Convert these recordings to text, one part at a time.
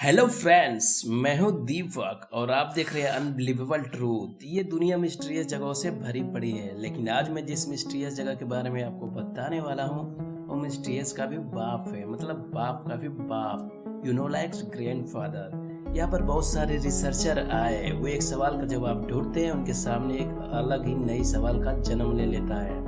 Hello friends, मैं हूं दीपक और आप देख रहे हैं अनबिलीवेबल ट्रूथ। ये दुनिया मिस्टीरियस जगहों से भरी पड़ी है, लेकिन आज मैं जिस मिस्टीरियस जगह के बारे में आपको बताने वाला हूं वो मिस्टीरियस का भी बाप है, मतलब बाप का भी बाप, लाइक ग्रैंडफादर। यहाँ पर बहुत सारे रिसर्चर आए, वो एक सवाल का जवाब ढूंढते हैं, उनके सामने एक अलग ही नई सवाल का जन्म ले लेता है।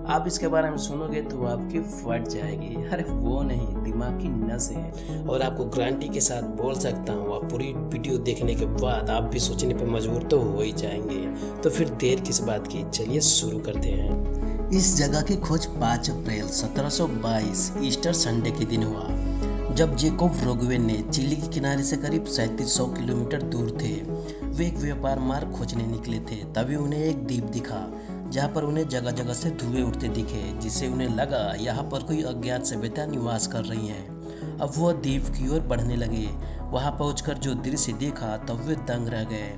आप इसके बारे में सुनोगे तो आपकी फट जाएगी। अरे वो नहीं, दिमाग की नस है। और आपको गारंटी के साथ बोल सकता हूँ, आप पूरी वीडियो देखने के बाद आप भी सोचने पर मजबूर तो हो ही जाएंगे। तो फिर देर किस बात की, चलिए शुरू करते हैं। इस जगह की खोज 5 अप्रैल 1722 ईस्टर संडे के दिन हुआ, जब जेकोब रोगवेन ने चिली के किनारे से करीब 3700 किलोमीटर दूर थे। वे एक व्यापार मार्ग खोजने निकले थे। तभी उन्हें एक द्वीप दिखा, जहाँ पर उन्हें जगह जगह से धुएं उठते दिखे, जिससे उन्हें लगा यहाँ पर कोई अज्ञात सभ्यता निवास कर रही है। अब वह द्वीप की ओर बढ़ने लगे। वहाँ पहुंचकर जो दृश्य देखा तब वे दंग रह गए।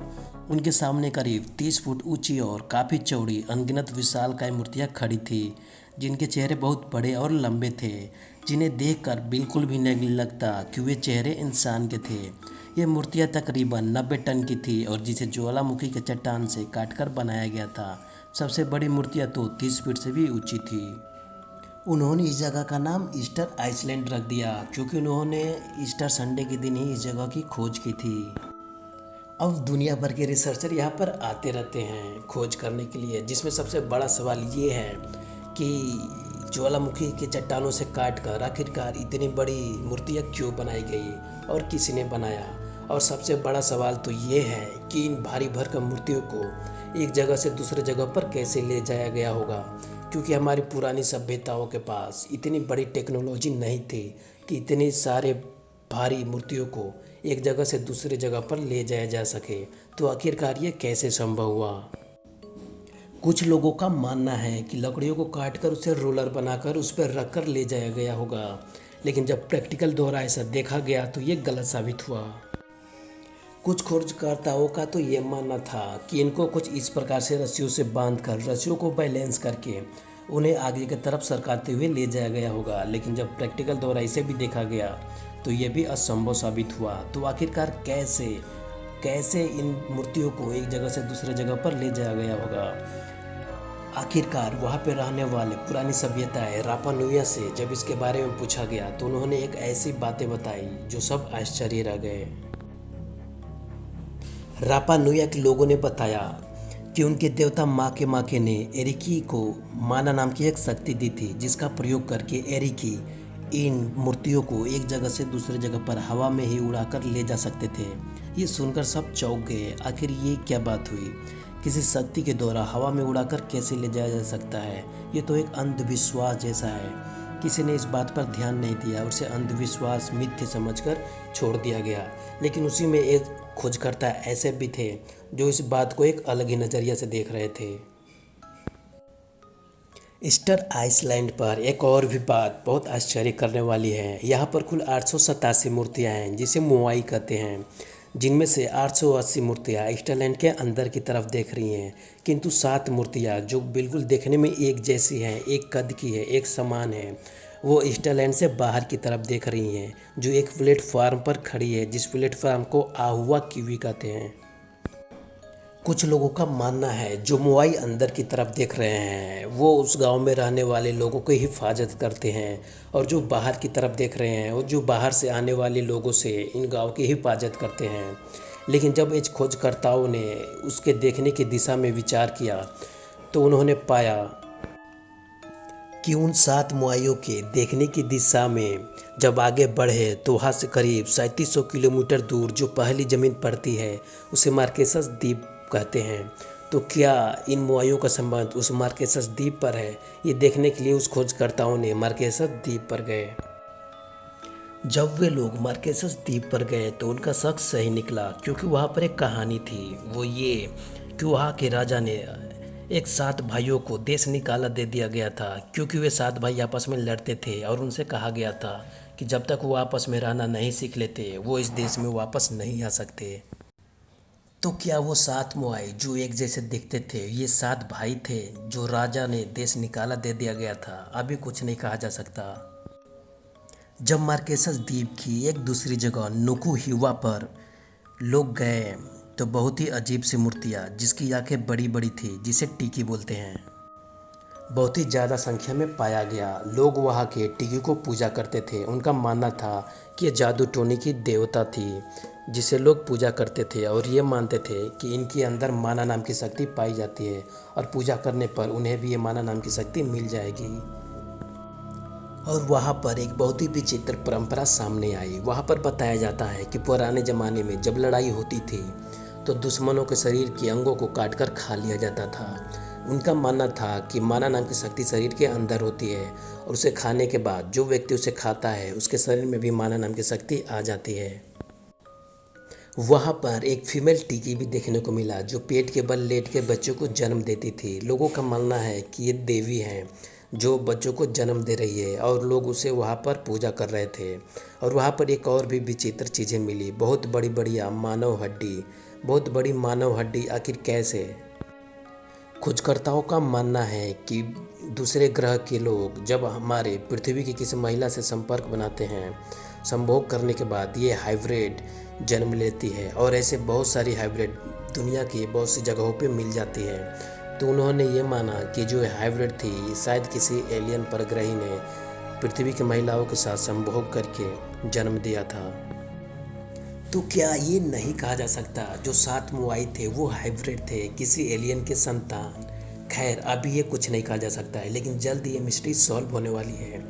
उनके सामने करीब 30 फुट ऊंची और काफ़ी चौड़ी अनगिनत विशालकाय मूर्तियाँ खड़ी थी, जिनके चेहरे बहुत बड़े और लंबे थे, जिन्हें देखकर बिल्कुल भी नहीं लगता कि वे चेहरे इंसान के थे। ये मूर्तियाँ तकरीबन 90 टन की थी और जिसे ज्वालामुखी के चट्टान से काटकर बनाया गया था। सबसे बड़ी मूर्तियाँ तो 30 फीट से भी ऊंची थी। उन्होंने इस जगह का नाम ईस्टर आइसलैंड रख दिया, क्योंकि उन्होंने ईस्टर संडे के दिन ही इस जगह की खोज की थी। अब दुनिया भर के रिसर्चर यहाँ पर आते रहते हैं खोज करने के लिए, जिसमें सबसे बड़ा सवाल ये है कि ज्वालामुखी के चट्टानों से काटकर आखिरकार इतनी बड़ी मूर्तियाँ क्यों बनाई गई और किसने बनाया। और सबसे बड़ा सवाल तो ये है कि इन भारी भरकम मूर्तियों को एक जगह से दूसरे जगह पर कैसे ले जाया गया होगा, क्योंकि हमारी पुरानी सभ्यताओं के पास इतनी बड़ी टेक्नोलॉजी नहीं थी कि इतने सारे भारी मूर्तियों को एक जगह से दूसरी जगह पर ले जाया जा सके। तो आखिरकार ये कैसे संभव हुआ। कुछ लोगों का मानना है कि लकड़ियों को काटकर उसे रोलर बनाकर उस पर रख कर ले जाया गया होगा, लेकिन जब प्रैक्टिकल द्वारा ऐसा देखा गया तो ये गलत साबित हुआ। कुछ खोजकर्ताओं का तो ये मानना था कि इनको कुछ इस प्रकार से रस्सियों से बांधकर रस्सियों को बैलेंस करके उन्हें आगे की तरफ सरकाते हुए ले जाया गया होगा, लेकिन जब प्रैक्टिकल द्वारा इसे भी देखा गया तो ये भी असंभव साबित हुआ। तो आखिरकार कैसे कैसे इन मूर्तियों को एक जगह से दूसरे जगह पर ले जाया गया होगा। आखिरकार वहाँ पे रहने वाले पुरानी सभ्यताएं रापा नुया से जब इसके बारे में पूछा गया तो उन्होंने एक ऐसी बातें बताई जो सब आश्चर्य रह गए। रापा नुया के लोगों ने बताया कि उनके देवता माके ने एरिकी को माना नाम की एक शक्ति दी थी, जिसका प्रयोग करके एरिकी इन मूर्तियों को एक जगह से दूसरी जगह पर हवा में ही उड़ाकर ले जा सकते थे। ये सुनकर सब चौंक गए। आखिर ये क्या बात हुई, किसी शक्ति के द्वारा हवा में उड़ाकर कैसे ले जाया जा सकता है। ये तो एक अंधविश्वास जैसा है। किसी ने इस बात पर ध्यान नहीं दिया, उसे अंधविश्वास मिथ्य समझकर छोड़ दिया गया। लेकिन उसी में एक खोजकर्ता ऐसे भी थे जो इस बात को एक अलग ही नज़रिया से देख रहे थे। ईस्टर आइसलैंड पर एक और भी बात बहुत आश्चर्य करने वाली है। यहाँ पर कुल 887 मूर्तियाँ हैं, जिसे मोआई कहते हैं, जिनमें से 880 मूर्तियाँ ईस्टरलैंड के अंदर की तरफ देख रही हैं, किंतु 7 मूर्तियाँ जो बिल्कुल देखने में एक जैसी हैं, एक कद की है, एक समान है, वो ईस्टरलैंड से बाहर की तरफ देख रही हैं, जो एक प्लेटफार्म पर खड़ी है, जिस प्लेटफार्म को आहुआ कीवी कहते हैं। कुछ लोगों का मानना है जो मोआई अंदर की तरफ देख रहे हैं वो उस गांव में रहने वाले लोगों की हिफाजत करते हैं, और जो बाहर की तरफ देख रहे हैं वो जो बाहर से आने वाले लोगों से इन गांव की हिफाजत करते हैं। लेकिन जब इन खोजकर्ताओं ने उसके देखने की दिशा में विचार किया तो उन्होंने पाया कि उन 7 मोआइयों के देखने की दिशा में जब आगे बढ़े तो वहाँ से करीब 3700 किलोमीटर दूर जो पहली ज़मीन पड़ती है उसे मार्केसस द्वीप कहते हैं। तो क्या इन मोआइयों का संबंध उस मार्केसस द्वीप पर है, ये देखने के लिए उस खोजकर्ताओं ने मार्केसस द्वीप पर गए। जब वे लोग मार्केसस द्वीप पर गए तो उनका शक सही निकला, क्योंकि वहाँ पर एक कहानी थी। वो ये कि वहाँ के राजा ने एक 7 भाइयों को देश निकाला दे दिया गया था, क्योंकि वे 7 भाई आपस में लड़ते थे और उनसे कहा गया था कि जब तक वो आपस में रहना नहीं सीख लेते वो इस देश में वापस नहीं आ सकते। तो क्या वो 7 मोआई जो एक जैसे दिखते थे ये 7 भाई थे जो राजा ने देश निकाला दे दिया गया था? अभी कुछ नहीं कहा जा सकता। जब मार्केसस द्वीप की एक दूसरी जगह नुकु हिवा पर लोग गए तो बहुत ही अजीब सी मूर्तियाँ जिसकी आंखें बड़ी बड़ी थी, जिसे टिकी बोलते हैं, बहुत ही ज़्यादा संख्या में पाया गया। लोग वहाँ के टिकी को पूजा करते थे। उनका मानना था कि ये जादू टोने की देवता थी जिसे लोग पूजा करते थे और ये मानते थे कि इनके अंदर माना नाम की शक्ति पाई जाती है और पूजा करने पर उन्हें भी ये माना नाम की शक्ति मिल जाएगी। और वहाँ पर एक बहुत ही विचित्र परंपरा सामने आई। वहाँ पर बताया जाता है कि पुराने ज़माने में जब लड़ाई होती थी तो दुश्मनों के शरीर के अंगों को काटकर खा लिया जाता था। उनका मानना था कि माना नाम की शक्ति शरीर के अंदर होती है और उसे खाने के बाद जो व्यक्ति उसे खाता है उसके शरीर में भी माना नाम की शक्ति आ जाती है। वहाँ पर एक फीमेल टिकी भी देखने को मिला जो पेट के बल लेट के बच्चों को जन्म देती थी। लोगों का मानना है कि ये देवी हैं जो बच्चों को जन्म दे रही है और लोग उसे वहाँ पर पूजा कर रहे थे। और वहाँ पर एक और भी विचित्र चीज़ें मिली, बहुत बड़ी बढ़िया मानव हड्डी, बहुत बड़ी मानव हड्डी। आखिर कैसे? खोजकर्ताओं का मानना है कि दूसरे ग्रह के लोग जब हमारे पृथ्वी की किसी महिला से संपर्क बनाते हैं, संभोग करने के बाद ये हाइब्रिड जन्म लेती है और ऐसे बहुत सारी हाइब्रिड दुनिया की बहुत सी जगहों पे मिल जाती है। तो उन्होंने ये माना कि जो हाइब्रिड थी शायद किसी एलियन परग्रही ने पृथ्वी की महिलाओं के साथ संभोग करके जन्म दिया था। तो क्या ये नहीं कहा जा सकता जो 7 मोआई थे वो हाइब्रिड थे, किसी एलियन के संतान? खैर अभी ये कुछ नहीं कहा जा सकता है, लेकिन जल्द ये मिस्ट्री सॉल्व होने वाली है।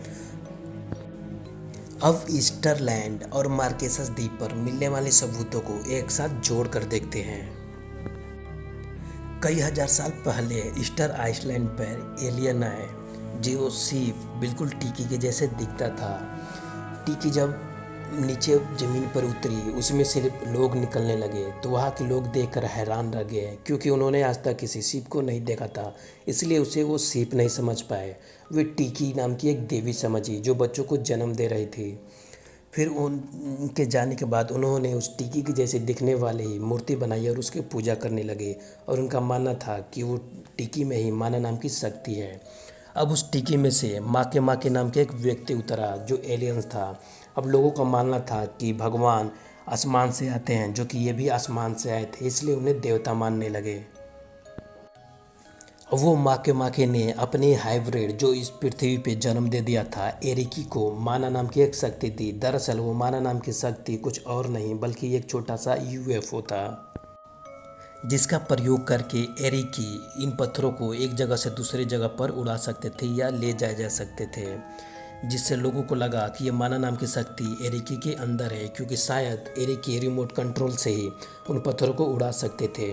अब ईस्टर लैंड और मार्केसस द्वीप पर मिलने वाले सबूतों को एक साथ जोड़ कर देखते हैं। कई हजार साल पहले ईस्टर आइसलैंड पर एलियन आए जो सीप बिल्कुल टिकी के जैसे दिखता था। टिकी जब नीचे ज़मीन पर उतरी उसमें से लोग निकलने लगे तो वहाँ के लोग देखकर हैरान रह गए क्योंकि उन्होंने आज तक किसी सीप को नहीं देखा था, इसलिए उसे वो सीप नहीं समझ पाए। वे टिकी नाम की एक देवी समझी जो बच्चों को जन्म दे रही थी। फिर उनके जाने के बाद उन्होंने उस टिकी की जैसे दिखने वाली मूर्ति बनाई और उसकी पूजा करने लगे और उनका मानना था कि वो टिकी में ही माना नाम की शक्ति है। अब उस टिकी में से माके नाम के एक व्यक्ति उतरा जो एलियंस था। अब लोगों का मानना था कि भगवान आसमान से आते हैं, जो कि ये भी आसमान से आए थे, इसलिए उन्हें देवता मानने लगे। वो माके ने अपने हाइब्रिड जो इस पृथ्वी पे जन्म दे दिया था एरिकी को माना नाम की एक शक्ति दी। दरअसल वो माना नाम की शक्ति कुछ और नहीं बल्कि एक छोटा सा यूएफओ था जिसका प्रयोग करके एरिकी इन पत्थरों को एक जगह से दूसरी जगह पर उड़ा सकते थे या ले जाए जा सकते थे, जिससे लोगों को लगा कि ये माना नाम की शक्ति एरिकी के अंदर है क्योंकि शायद एरिकी रिमोट कंट्रोल से ही उन पत्थरों को उड़ा सकते थे।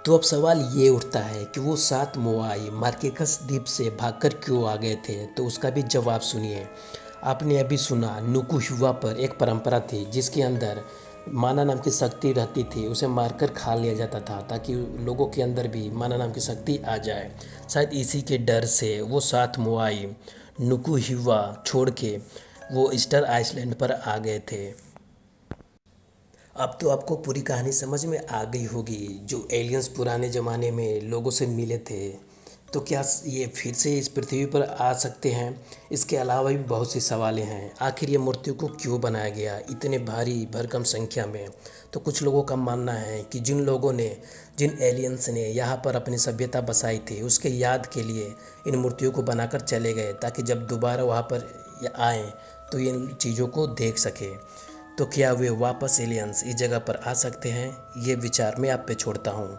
तो अब सवाल ये उठता है कि वो 7 मोआई मार्केसस द्वीप से भागकर क्यों आ गए थे, तो उसका भी जवाब सुनिए। आपने अभी सुना नुकु हिवा पर एक परंपरा थी जिसके अंदर माना नाम की शक्ति रहती थी, उसे मारकर खा लिया जाता था ताकि लोगों के अंदर भी माना नाम की शक्ति आ जाए। शायद इसी के डर से वो 7 मोआई नुकु हिवा छोड़ के वो ईस्टर आइसलैंड पर आ गए थे। अब तो आपको पूरी कहानी समझ में आ गई होगी। जो एलियंस पुराने ज़माने में लोगों से मिले थे, तो क्या ये फिर से इस पृथ्वी पर आ सकते हैं? इसके अलावा भी बहुत सी सवालें हैं। आखिर ये मूर्तियों को क्यों बनाया गया इतने भारी भरकम संख्या में? तो कुछ लोगों का मानना है कि जिन एलियंस ने यहाँ पर अपनी सभ्यता बसाई थी उसके याद के लिए इन मूर्तियों को बनाकर चले गए ताकि जब दोबारा वहाँ पर आएँ तो इन चीज़ों को देख सके। तो क्या वे वापस एलियंस इस जगह पर आ सकते हैं? ये विचार मैं आप पे छोड़ता हूँ।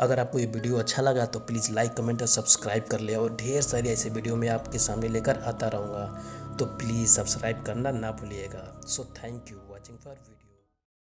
अगर आपको ये वीडियो अच्छा लगा तो प्लीज़ लाइक, कमेंट और सब्सक्राइब कर ले और ढेर सारी ऐसे वीडियो मैं आपके सामने लेकर आता रहूँगा, तो प्लीज़ सब्सक्राइब करना ना भूलिएगा। So thank you watching for video.